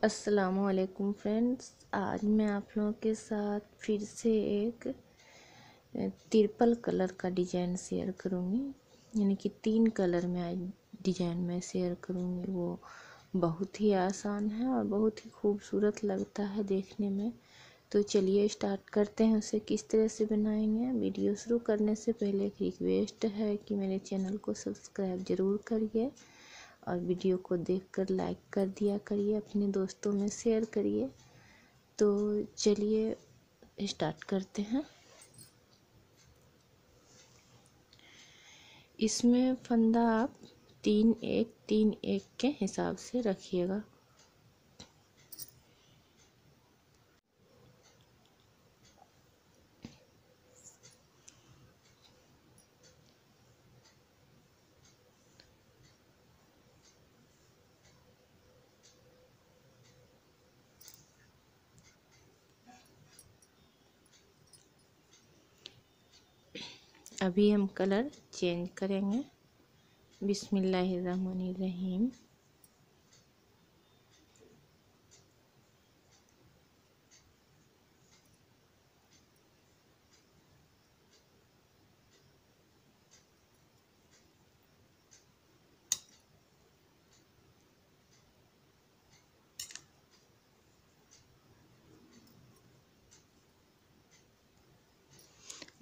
अस्सलामुअलैकुम फ्रेंड्स, आज मैं आप लोगों के साथ फिर से एक तिरपल कलर का डिज़ाइन शेयर करूँगी। यानी कि 3 कलर में आज डिज़ाइन मैं शेयर करूँगी। वो बहुत ही आसान है और बहुत ही खूबसूरत लगता है देखने में। तो चलिए स्टार्ट करते हैं उसे किस तरह से बनाएंगे। वीडियो शुरू करने से पहले एक रिक्वेस्ट है कि मेरे चैनल को सब्सक्राइब ज़रूर करिए और वीडियो को देखकर लाइक कर दिया करिए, अपने दोस्तों में शेयर करिए। तो चलिए स्टार्ट करते हैं। इसमें फंदा आप 3 1 के हिसाब से रखिएगा। अभी हम कलर चेंज करेंगे। बिस्मिल्लाहिर्रहमानिर्रहीम।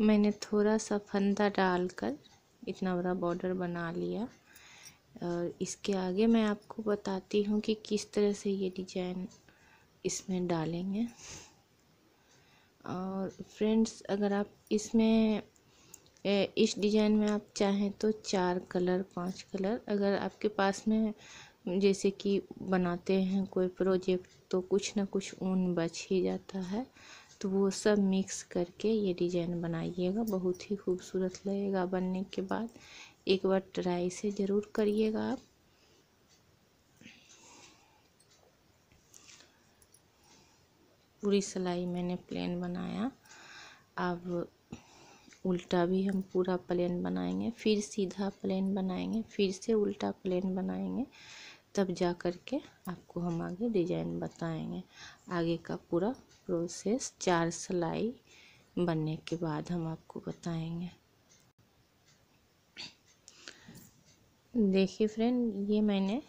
मैंने थोड़ा सा फंदा डालकर इतना बड़ा बॉर्डर बना लिया और इसके आगे मैं आपको बताती हूँ कि किस तरह से ये डिजाइन इसमें डालेंगे। और फ्रेंड्स, अगर आप इसमें इस डिजाइन में आप चाहें तो 4 कलर 5 कलर, अगर आपके पास में जैसे कि बनाते हैं कोई प्रोजेक्ट तो कुछ ना कुछ ऊन बच ही जाता है, तो वो सब मिक्स करके ये डिजाइन बनाइएगा। बहुत ही खूबसूरत लगेगा बनने के बाद। एक बार ट्राई से ज़रूर करिएगा आप। पूरी सिलाई मैंने प्लेन बनाया। अब उल्टा भी हम पूरा प्लेन बनाएंगे, फिर सीधा प्लेन बनाएंगे, फिर से उल्टा प्लेन बनाएंगे, तब जा कर के आपको हम आगे डिजाइन बताएंगे। आगे का पूरा प्रोसेस 4 सिलाई बनने के बाद हम आपको बताएंगे। देखिए फ्रेंड, ये मैंने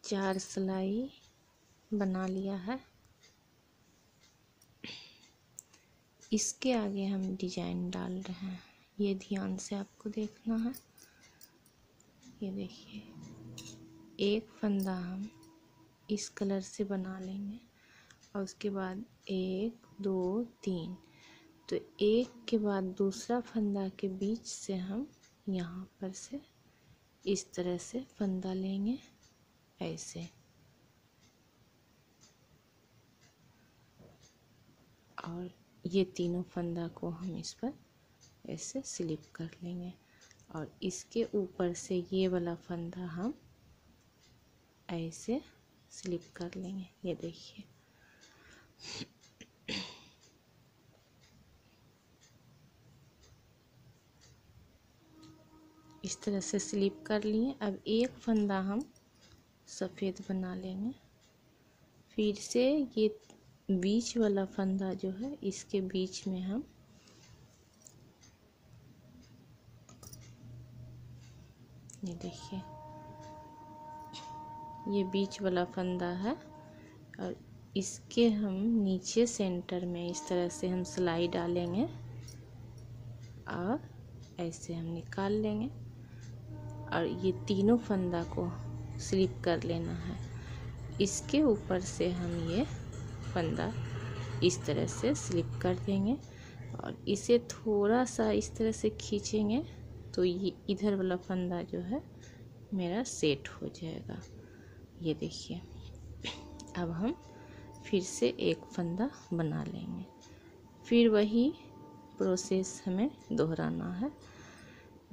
4 सिलाई बना लिया है। इसके आगे हम डिजाइन डाल रहे हैं, ये ध्यान से आपको देखना है। ये देखिए, एक फंदा हम इस कलर से बना लेंगे और उसके बाद 1 2 3, तो एक के बाद दूसरा फंदा के बीच से हम यहाँ पर से इस तरह से फंदा लेंगे, ऐसे। और ये तीनों फंदा को हम इस पर ऐसे स्लिप कर लेंगे और इसके ऊपर से ये वाला फंदा हम ऐसे स्लिप कर लेंगे। ये देखिए, इस तरह से स्लिप कर लिए। अब एक फंदा हम सफ़ेद बना लेंगे, फिर से ये बीच वाला फंदा जो है इसके बीच में हम ये देखिए, ये बीच वाला फंदा है और इसके हम नीचे सेंटर में इस तरह से हम सिलाई डालेंगे और ऐसे हम निकाल लेंगे और ये तीनों फंदा को स्लिप कर लेना है। इसके ऊपर से हम ये फंदा इस तरह से स्लिप कर देंगे और इसे थोड़ा सा इस तरह से खींचेंगे तो ये इधर वाला फंदा जो है मेरा सेट हो जाएगा। ये देखिए, अब हम फिर से एक फंदा बना लेंगे, फिर वही प्रोसेस हमें दोहराना है।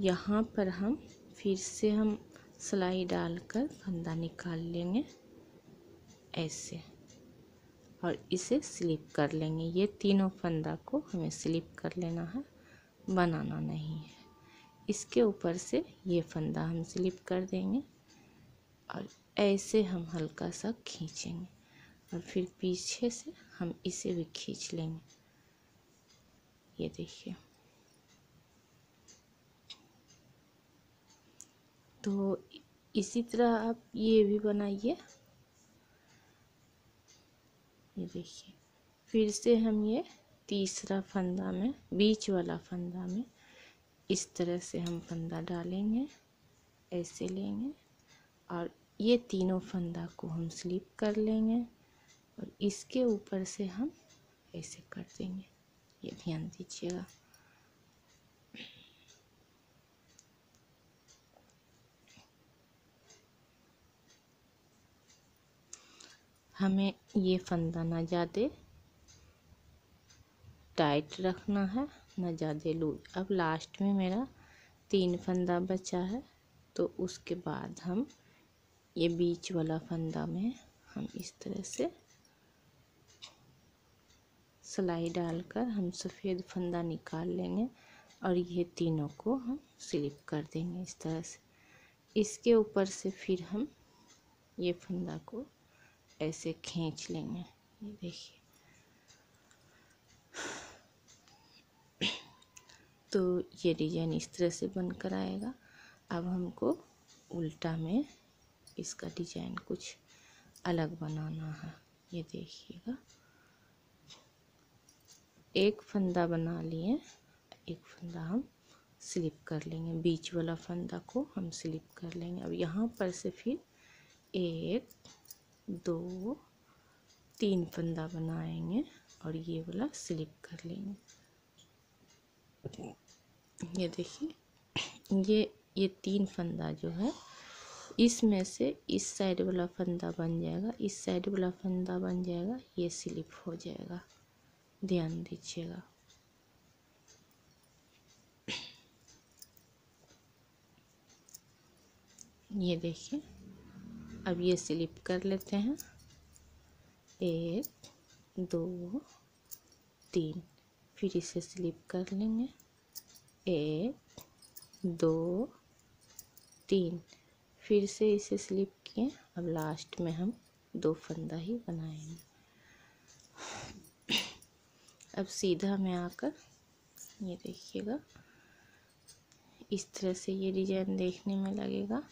यहाँ पर हम फिर से हम सिलाई डालकर फंदा निकाल लेंगे ऐसे और इसे स्लिप कर लेंगे। ये तीनों फंदा को हमें स्लिप कर लेना है, बनाना नहीं है। इसके ऊपर से ये फंदा हम स्लिप कर देंगे और ऐसे हम हल्का सा खींचेंगे और फिर पीछे से हम इसे भी खींच लेंगे। ये देखिए। तो इसी तरह आप ये भी बनाइए। ये देखिए, फिर से हम ये तीसरा फंदा में, बीच वाला फंदा में इस तरह से हम फंदा डालेंगे, ऐसे लेंगे और ये तीनों फंदा को हम स्लिप कर लेंगे और इसके ऊपर से हम ऐसे कर देंगे। ये ध्यान दीजिएगा। हमें ये फंदा ना ज़्यादा टाइट रखना है, ना ज़्यादा लूज। अब लास्ट में मेरा 3 फंदा बचा है, तो उसके बाद हम ये बीच वाला फंदा में हम इस तरह से सिलाई डालकर हम सफ़ेद फंदा निकाल लेंगे और ये तीनों को हम स्लिप कर देंगे इस तरह से। इसके ऊपर से फिर हम ये फंदा को ऐसे खींच लेंगे। ये देखिए। तो ये डिजाइन इस तरह से बनकर आएगा। अब हमको उल्टा में इसका डिजाइन कुछ अलग बनाना है। ये देखिएगा, एक फंदा बना लिए, एक फंदा हम स्लिप कर लेंगे, बीच वाला फंदा को हम स्लिप कर लेंगे। अब यहाँ पर से फिर 1 2 3 फंदा बनाएंगे और ये वाला स्लिप कर लेंगे। ये देखिए, ये 3 फंदा जो है, इसमें से इस साइड वाला फंदा बन जाएगा, इस साइड वाला फंदा बन जाएगा, ये स्लिप हो जाएगा। ध्यान दीजिएगा। ये देखिए, अब ये स्लिप कर लेते हैं। 1 2 3, फिर इसे स्लिप कर लेंगे। 1 2 3, फिर से इसे स्लिप किए। अब लास्ट में हम 2 फंदा ही बनाएंगे। अब सीधा में आकर ये देखिएगा, इस तरह से ये डिजाइन देखने में लगेगा।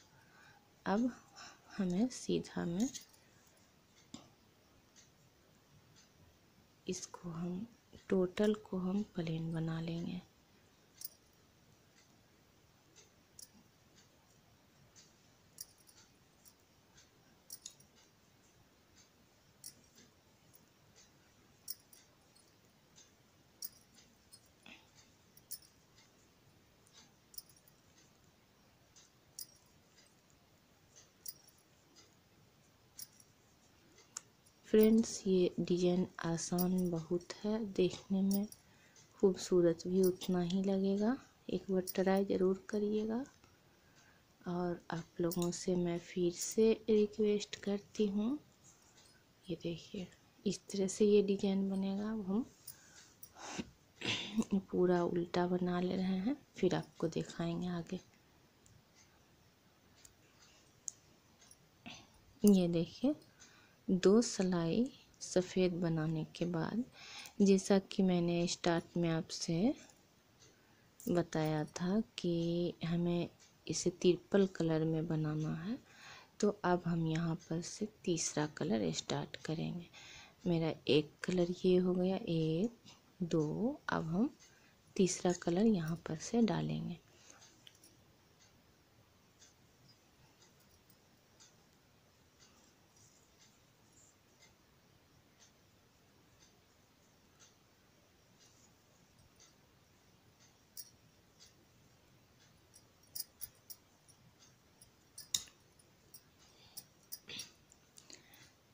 अब हमें सीधा में इसको हम टोटल को हम प्लेन बना लेंगे। फ्रेंड्स, ये डिजाइन आसान बहुत है, देखने में खूबसूरत भी उतना ही लगेगा। एक बार ट्राई ज़रूर करिएगा। और आप लोगों से मैं फिर से रिक्वेस्ट करती हूँ, ये देखिए इस तरह से ये डिजाइन बनेगा। अब हम पूरा उल्टा बना ले रहे हैं, फिर आपको दिखाएंगे आगे। ये देखिए, 2 सिलाई सफ़ेद बनाने के बाद, जैसा कि मैंने स्टार्ट में आपसे बताया था कि हमें इसे ट्रिपल कलर में बनाना है, तो अब हम यहाँ पर से तीसरा कलर स्टार्ट करेंगे। मेरा एक कलर ये हो गया, 1 2, अब हम तीसरा कलर यहाँ पर से डालेंगे।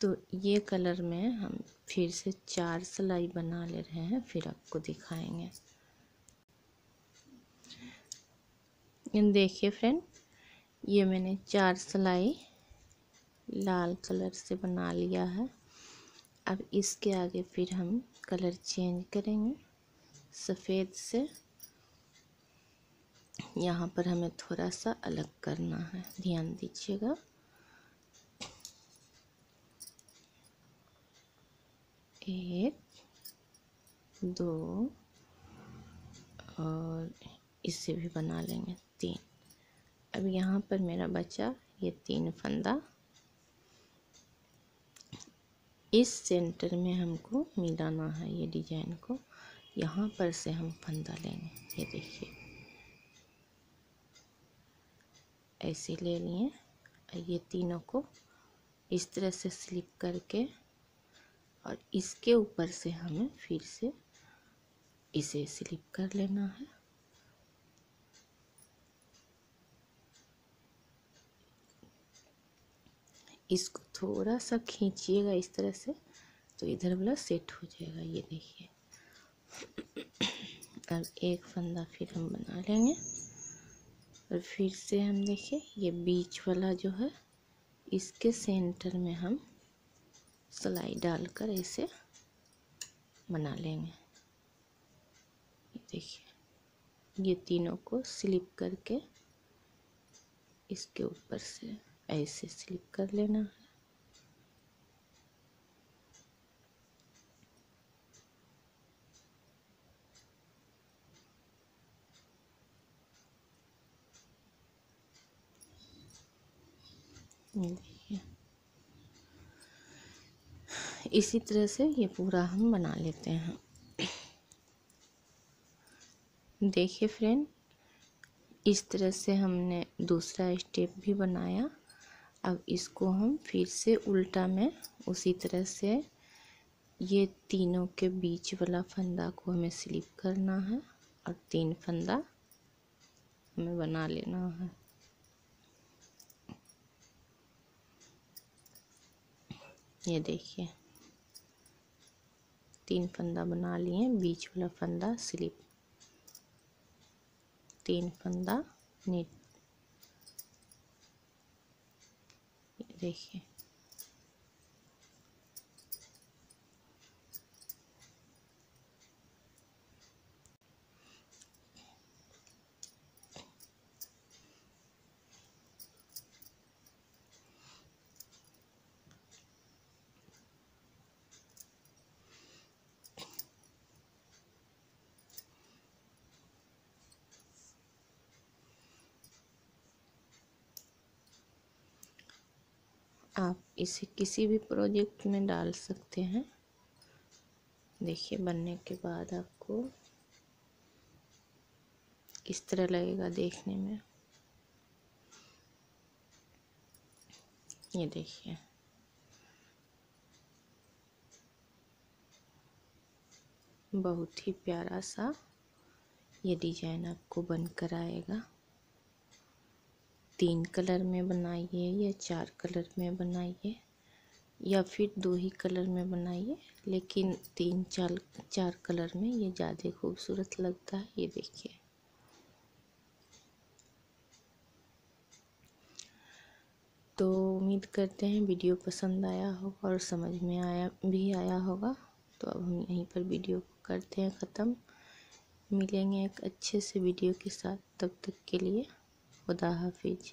तो ये कलर में हम फिर से 4 सिलाई बना ले रहे हैं, फिर आपको दिखाएंगे। देखिए फ्रेंड, ये मैंने 4 सिलाई लाल कलर से बना लिया है। अब इसके आगे फिर हम कलर चेंज करेंगे सफ़ेद से। यहाँ पर हमें थोड़ा सा अलग करना है, ध्यान दीजिएगा। 1 2 और इससे भी बना लेंगे 3। अब यहाँ पर मेरा बचा ये 3 फंदा। इस सेंटर में हमको मिलाना है ये डिजाइन को। यहाँ पर से हम फंदा लेंगे, ये देखिए ऐसे ले लिए। ये तीनों को इस तरह से स्लिप करके और इसके ऊपर से हमें फिर से इसे स्लिप कर लेना है। इसको थोड़ा सा खींचिएगा इस तरह से, तो इधर वाला सेट हो जाएगा। ये देखिए अब एक फंदा फिर हम बना लेंगे और फिर से हम देखिए ये बीच वाला जो है इसके सेंटर में हम सिलाई डालकर इसे बना लेंगे। ये देखिए ये तीनों को स्लिप करके इसके ऊपर से ऐसे स्लिप कर लेना है। देखिए इसी तरह से ये पूरा हम बना लेते हैं। देखिए फ्रेंड, इस तरह से हमने दूसरा स्टेप भी बनाया। अब इसको हम फिर से उल्टा में उसी तरह से ये तीनों के बीच वाला फंदा को हमें स्लिप करना है और 3 फंदा हमें बना लेना है। ये देखिए 3 फंदा बना लिए, बीच वाला फंदा स्लिप, 3 फंदा नीट। ये देखिए आप इसे किसी भी प्रोजेक्ट में डाल सकते हैं। देखिए बनने के बाद आपको किस तरह लगेगा देखने में। ये देखिए बहुत ही प्यारा सा ये डिजाइन आपको बनकर आएगा। 3 कलर में बनाइए या 4 कलर में बनाइए या फिर 2 ही कलर में बनाइए, लेकिन 3-4 कलर में ये ज़्यादा खूबसूरत लगता है। ये देखिए तो उम्मीद करते हैं वीडियो पसंद आया होगा और समझ में आया होगा। तो अब हम यहीं पर वीडियो को करते हैं ख़त्म। मिलेंगे एक अच्छे से वीडियो के साथ, तब तक के लिए खुदा हाफिज।